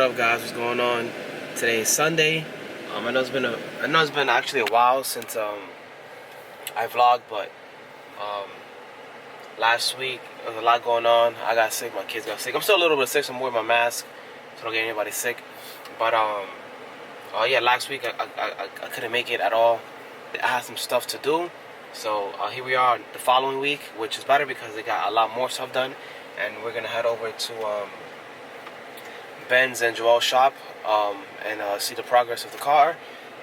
What up, guys? What's going on? Today is Sunday. I know it's been actually a while since I vlogged, but last week there was a lot going on. I got sick. My kids got sick. I'm still a little bit sick, so I'm wearing my mask so I don't get anybody sick. But yeah, last week I couldn't make it at all. I had some stuff to do, so here we are the following week, which is better because they got a lot more stuff done, and we're gonna head over to Ben's and Joel's shop and see the progress of the car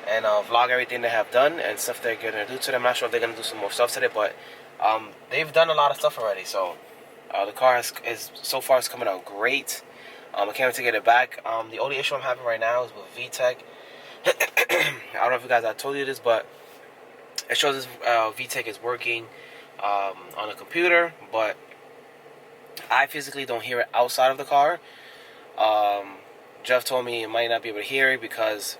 and vlog everything they have done and stuff they're gonna do to them. I'm not sure if they're gonna do some more stuff today, but they've done a lot of stuff already. So the car is so far it's coming out great. I can't wait to get it back. The only issue I'm having right now is with VTEC. I don't know if you guys, I told you this, but it shows this VTEC is working on the computer, but I physically don't hear it outside of the car. Jeff told me it might not be able to hear it because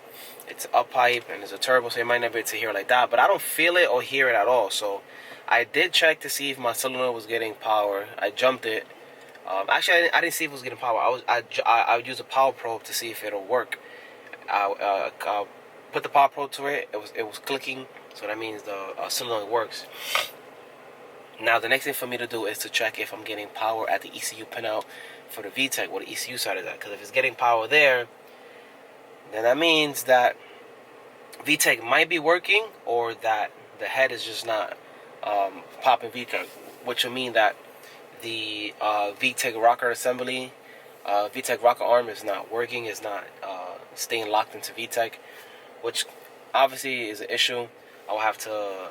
it's a pipe and there's a turbo, so it might not be able to hear it like that. But I don't feel it or hear it at all. So I did check to see if my solenoid was getting power. I jumped it. Actually, I didn't see if it was getting power. I used a power probe to see if it'll work. I put the power probe to it. It was clicking, so that means the solenoid works. Now the next thing for me to do is to check if I'm getting power at the ECU pinout for the VTEC, where the ECU side is at. Because if it's getting power there, then that means that VTEC might be working, or that the head is just not popping VTEC, which will mean that the VTEC rocker assembly, VTEC rocker arm is not working, is not staying locked into VTEC, which obviously is an issue. I will have to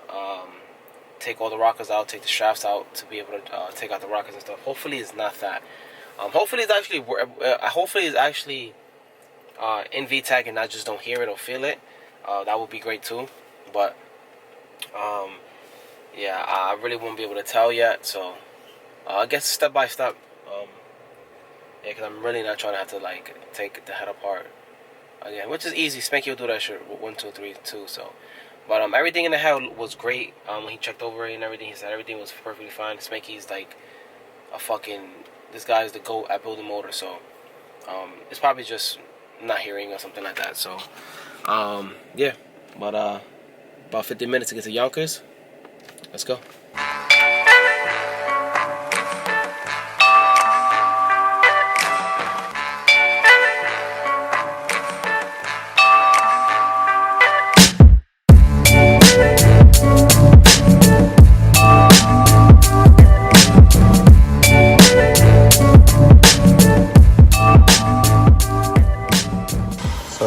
take all the rockers out, take the shafts out to be able to take out the rockers and stuff. Hopefully it's not that. Hopefully it's actually in VTEC and I just don't hear it or feel it. That would be great too. But yeah, I really won't be able to tell yet. So I guess step by step. Yeah, because I'm really not trying to have to like take the head apart again, which is easy. Spanky will do that shit 1, 2, 3, 2. So. But everything in the head was great. When he checked over it and everything, he said everything was perfectly fine. Spanky's like this guy's the GOAT at building motors, so it's probably just not hearing or something like that. So yeah, but about 50 minutes to get to Yonkers. Let's go.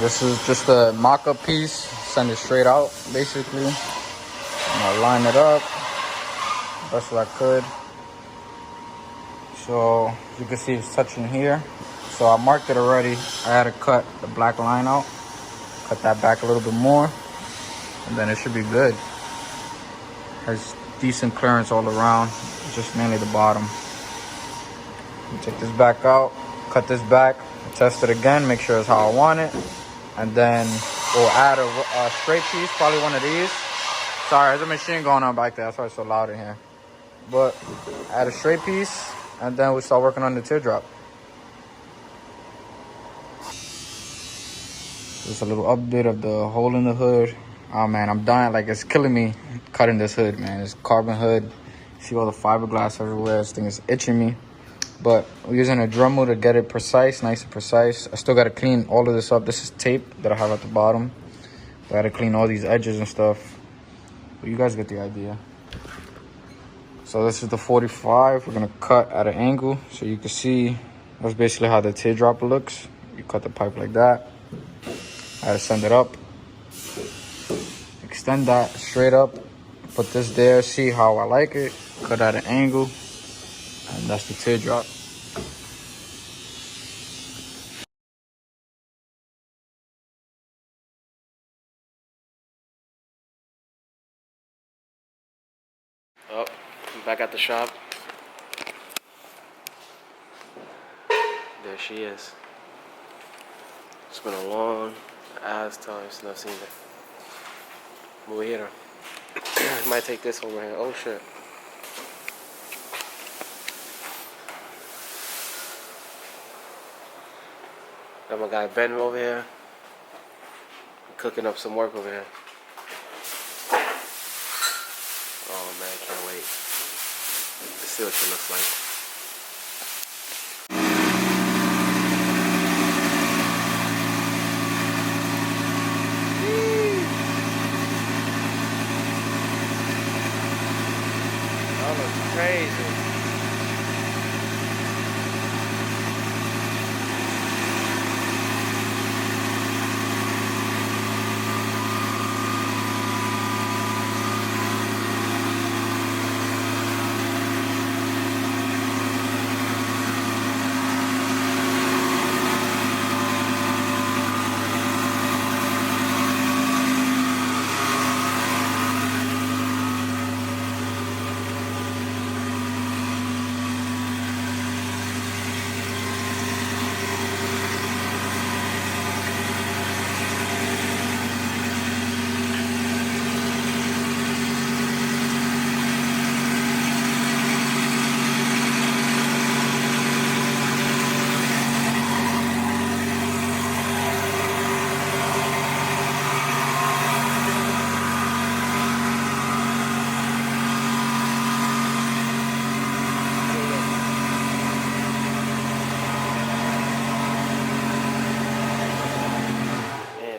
This is just a mock-up piece, send it straight out basically. I'm gonna line it up best as I could. So as you can see it's touching here. So I marked it already. I had to cut the black line out, cut that back a little bit more, and then it should be good. Has decent clearance all around, just mainly the bottom. Take this back out, cut this back, test it again, make sure it's how I want it. And then we'll add a straight piece, probably one of these. Sorry, there's a machine going on back there. That's why it's so loud in here. But add a straight piece, and then we'll start working on the teardrop. Just a little update of the hole in the hood. Oh man, I'm dying. Like, it's killing me cutting this hood, man. It's carbon hood. See all the fiberglass everywhere. This thing is itching me. But we're using a Dremel to get it precise, nice and precise. I still got to clean all of this up. This is tape that I have at the bottom. I got to clean all these edges and stuff. But you guys get the idea. So this is the 45. We're going to cut at an angle so you can see. That's basically how the teardrop looks. You cut the pipe like that. I had to send it up. Extend that straight up. Put this there. See how I like it. Cut at an angle. And that's the teardrop. Oh, I'm back at the shop. There she is. It's been a long ass time since I've seen her. But we hit her. Might take this over here. Oh shit. Got my guy Ben over here cooking up some work over here. Oh man, I can't wait. Let's see what it looks like. That looks crazy.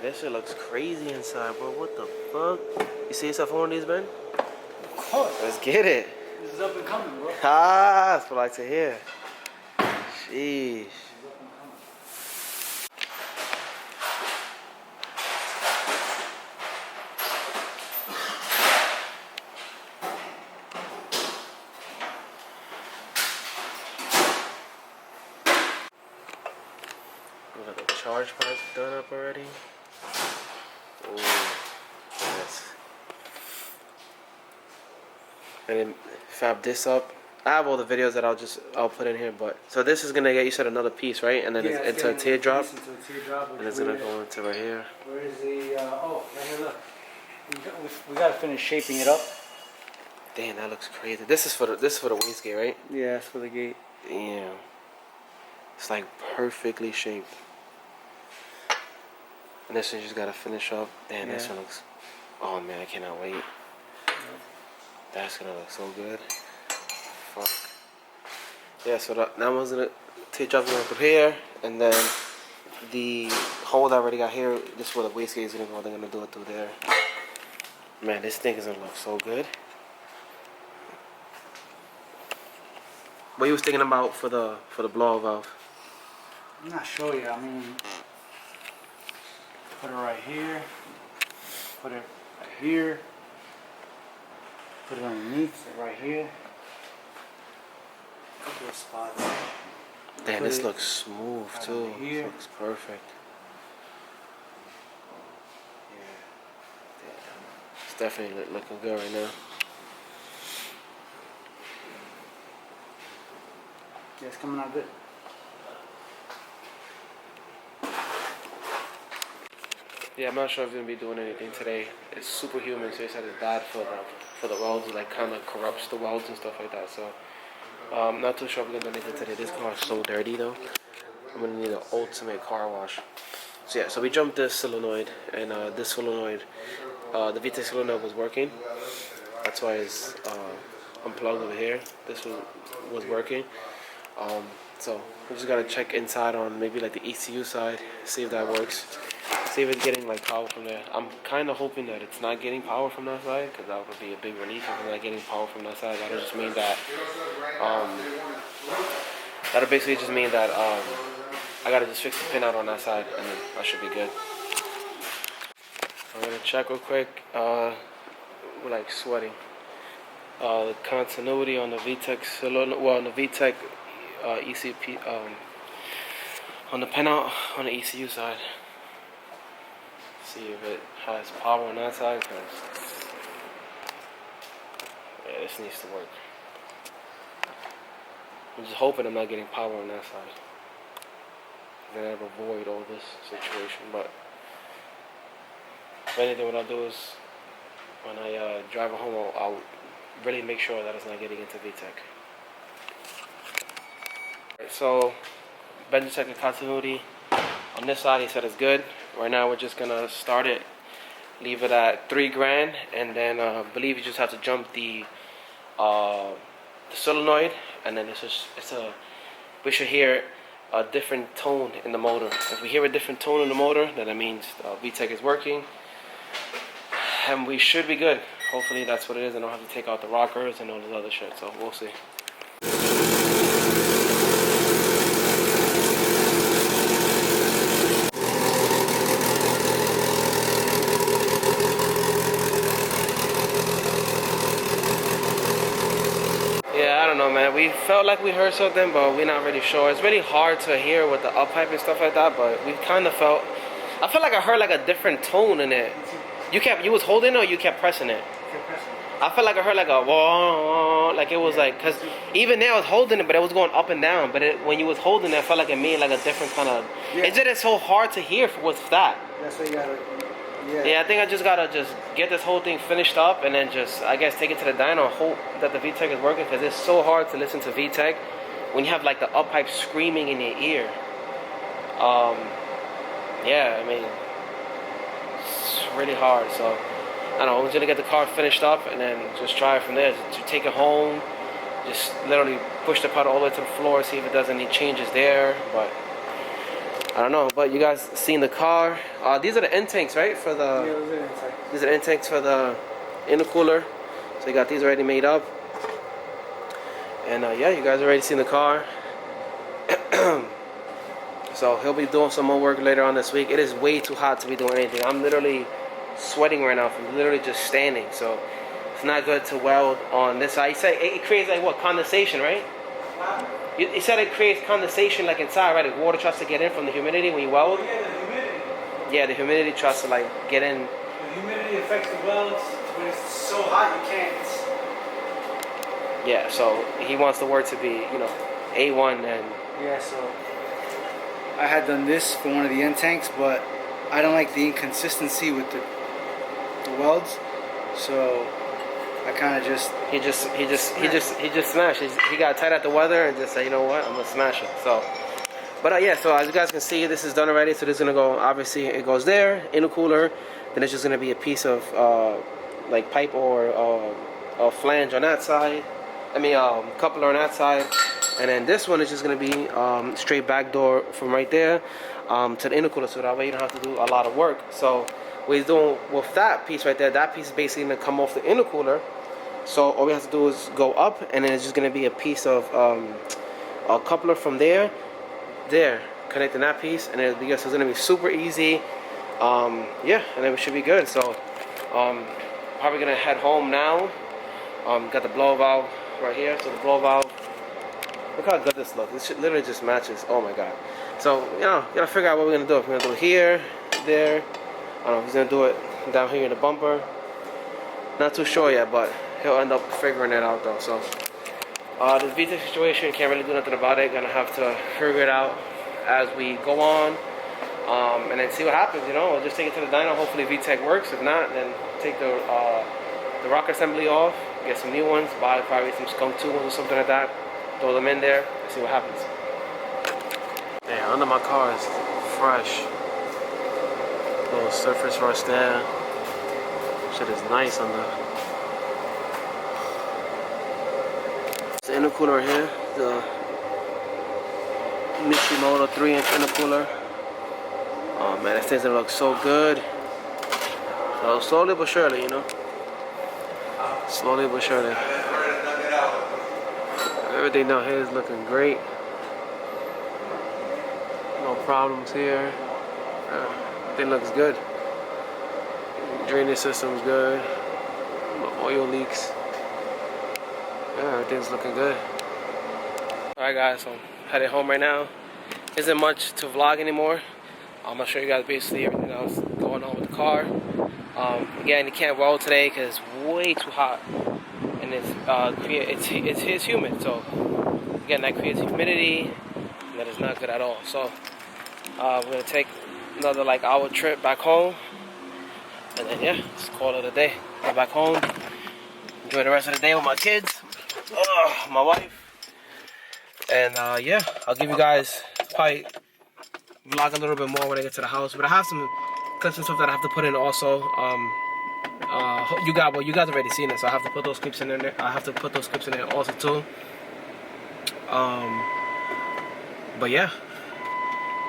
This shit looks crazy inside, bro. What the fuck? You see yourself on these, Ben? Of course. Let's get it. This is up and coming, bro. Ah, that's what I like to hear. Sheesh. We got the charge pipe done up already. Ooh, yes. And then fab this up. I have all the videos that I'll put in here, but so this is gonna get, you said, another piece, right? And then Yeah, it's into a teardrop. Into a teardrop, And it's gonna go into right here. Where is the? Oh, right here. Look. We gotta finish shaping it up. Damn, that looks crazy. This is for the wastegate, right? Yeah, that's for the gate. Damn. It's like perfectly shaped. And this one you just gotta finish up. Damn, Yeah. this one looks. Oh man, I cannot wait. That's gonna look so good. Fuck. Yeah, so that one's gonna teardrop gonna put here, and then the hole that I already got here, this is where the wastegate is gonna go. They're gonna do it through there. Man, this thing is gonna look so good. What you was thinking about for the blow valve? I'm not sure yet. I mean, put it right here. Put it right here. Put it underneath, right here. Couple of spots. Damn, Put this it looks smooth right too. under here. This looks perfect. Yeah. Damn. It's definitely looking good right now. Yeah, it's coming out good. Yeah, I'm not sure if we're gonna be doing anything today. It's super humid, so he said it's bad for the welds. It like kind of corrupts the welds and stuff like that. So not too sure if we're gonna do anything today. This car is so dirty though. I'm gonna need an ultimate car wash. So yeah, so we jumped this solenoid, and this solenoid, the VTEC solenoid was working. That's why it's unplugged over here. This was working. So we just gotta check inside on maybe like the ECU side, see if that works. See if it's getting like power from there. I'm kind of hoping that it's not getting power from that side, because that would be a big relief if it's not getting power from that side. That'll just mean that that'll basically just mean that I gotta just fix the pin out on that side, and then I should be good. I'm gonna check real quick. We're like sweating. The continuity on the VTEC cylinder, well, on the VTEC ECP, on the pinout on the ECU side. See if it has power on that side, because yeah, this needs to work. I'm just hoping I'm not getting power on that side. Then I'll avoid all this situation. But if anything, what I'll do is when I drive it home, I'll really make sure that it's not getting into VTEC. Right, so Ben just checking continuity On this side, he said it's good. Right now, we're just gonna start it, leave it at $3,000, and then I believe you just have to jump the solenoid, and then we should hear a different tone in the motor. If we hear a different tone in the motor, then that means VTEC is working, and we should be good. Hopefully that's what it is, and I don't have to take out the rockers and all this other shit, so we'll see. Yeah, I don't know, man. We felt like we heard something, but we're not really sure. It's really hard to hear with the up pipe and stuff like that, but we kind of felt, I felt like I heard like a different tone in it. You was holding it or you kept pressing it? I felt like I heard like a whoa, like it was like, cause even now I was holding it, but it was going up and down. But when you was holding it, I felt like it made like a different kind of. Yeah. It's so hard to hear with that. That's what you gotta. Yeah. Yeah, I think I just gotta get this whole thing finished up and then I guess take it to the dyno and hope that the VTEC is working, because it's so hard to listen to VTEC when you have like the up pipe screaming in your ear. Yeah, I mean, it's really hard. So I don't know, I'm just gonna get the car finished up and then just try it from there. To take it home, just literally push the pedal all the way to the floor, see if it does any changes there. But I don't know. But you guys seen the car? These are the end tanks, right? For the yeah, those are end tanks. These are the end tanks for the intercooler. So you got these already made up. And yeah, you guys already seen the car. So he'll be doing some more work later on this week. It is way too hot to be doing anything. I'm literally sweating right now from literally just standing. So it's not good to weld on this side. He said it creates like what, condensation, right? He said it creates condensation like inside, right? The water tries to get in from the humidity when you weld. Oh, yeah, the humidity. Yeah, the humidity tries to like get in. The humidity affects the welds. When it's so hot, you can't. Yeah, so he wants the work to be, you know, A1 and. Yeah, so I had done this for one of the end tanks, but I don't like the inconsistency with the welds, so I kind of just he just smashed. He got tight at the weather and just said, you know what, I'm gonna smash it. So, but yeah. So as you guys can see, this is done already. So this is gonna go. Obviously, it goes there in the cooler. Then it's just gonna be a piece of like pipe or a flange on that side. I mean, coupler on that side. And then this one is just gonna be straight back door from right there to the intercooler. So that way you don't have to do a lot of work. So what he's doing with that piece right there, that piece is basically gonna come off the intercooler. So all we have to do is go up, and then it's just gonna be a piece of a coupler from there, connecting that piece, and then it's gonna be super easy. Yeah, and then we should be good. So probably gonna head home now. Got the blow valve right here. So the blow valve. Look how good this looks. This shit literally just matches. Oh my god. So you know, gotta figure out what we're gonna do. If we're gonna do it here, there. I don't know if he's gonna do it down here in the bumper. Not too sure yet, but he'll end up figuring it out though. So this VTEC situation, can't really do nothing about it. Gonna have to figure it out as we go on, and then see what happens. You know, we'll just take it to the dyno. Hopefully VTEC works. If not, then take the rocker assembly off, get some new ones, buy probably some skunk tools or something like that. Throw them in there and see what happens. Damn, under my car is fresh. Little surface rust there. Shit is nice on the. The intercooler right here, the Mishimoto 3-inch intercooler. Oh man, that thing's gonna look so good. So slowly but surely, you know. Slowly but surely. Everything down here is looking great. No problems here. Everything looks good. Drainage system's good. No oil leaks. Yeah, everything's looking good. Alright guys, so I'm headed home right now. Isn't much to vlog anymore. I'm gonna show you guys basically everything else going on with the car. Again, you can't weld today because it's way too hot. And it's humid, so again that creates humidity, and that is not good at all. So we're gonna take another like hour trip back home, and then yeah, just call it a day. Go back home, enjoy the rest of the day with my kids, my wife, and yeah, I'll give you guys probably vlog a little bit more when I get to the house. But I have some clips and stuff that I have to put in also. You guys already seen it, so I have to put those clips in there. I have to put those clips in there also too. But yeah,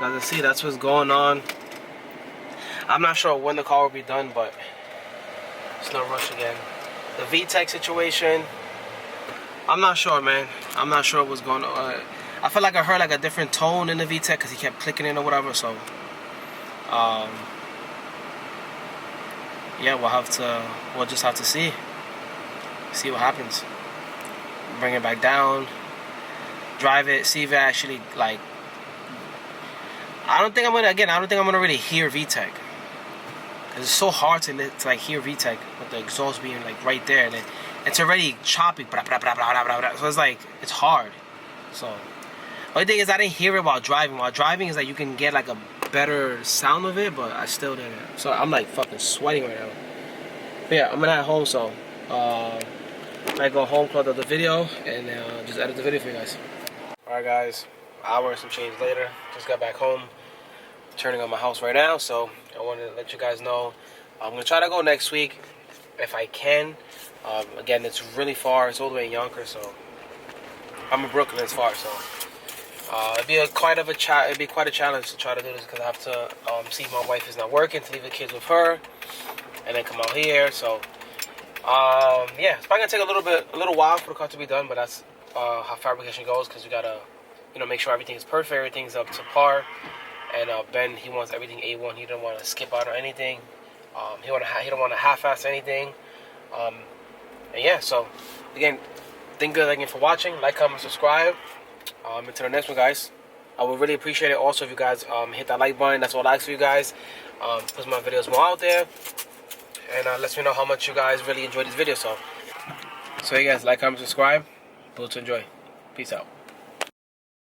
as you see, that's what's going on. I'm not sure when the car will be done, but it's no rush again. The VTEC situation, I'm not sure, man. I'm not sure what's going on. I feel like I heard like a different tone in the VTEC because he kept clicking in or whatever. So, yeah, we'll just have to see what happens. Bring it back down, drive it, see if it actually like. I don't think I'm gonna really hear VTEC. It's so hard to like hear VTEC with the exhaust being like right there, and it's already choppy. Blah, blah, blah, blah, blah, blah. So it's like it's hard. So the only thing is I didn't hear it while driving. While driving is like you can get like a better sound of it, but I still didn't. So I'm like fucking sweating right now. But yeah, I'm gonna head home. So I go home, close out the video, and just edit the video for you guys. All right, guys. Hour and some change later. Just got back home. Turning on my house right now, so I wanted to let you guys know I'm gonna try to go next week if I can. Again, it's really far. It's all the way in Yonkers, so I'm in Brooklyn. It's far, so it'd be quite a challenge to try to do this because I have to see if my wife is not working, to leave the kids with her, and then come out here. So yeah, it's probably gonna take a little while for the car to be done, but that's how fabrication goes because you gotta make sure everything is perfect, everything's up to par. And Ben, he wants everything A1. He don't want to skip out on anything. He don't want to half-ass anything. And yeah, so again, thank you again for watching. Like, comment, subscribe. Until the next one, guys. I would really appreciate it. Also, if you guys hit that like button, that's all I ask for you guys. Put my videos more out there, and let me know how much you guys really enjoyed this video. So you guys like, comment, subscribe. Build to enjoy. Peace out.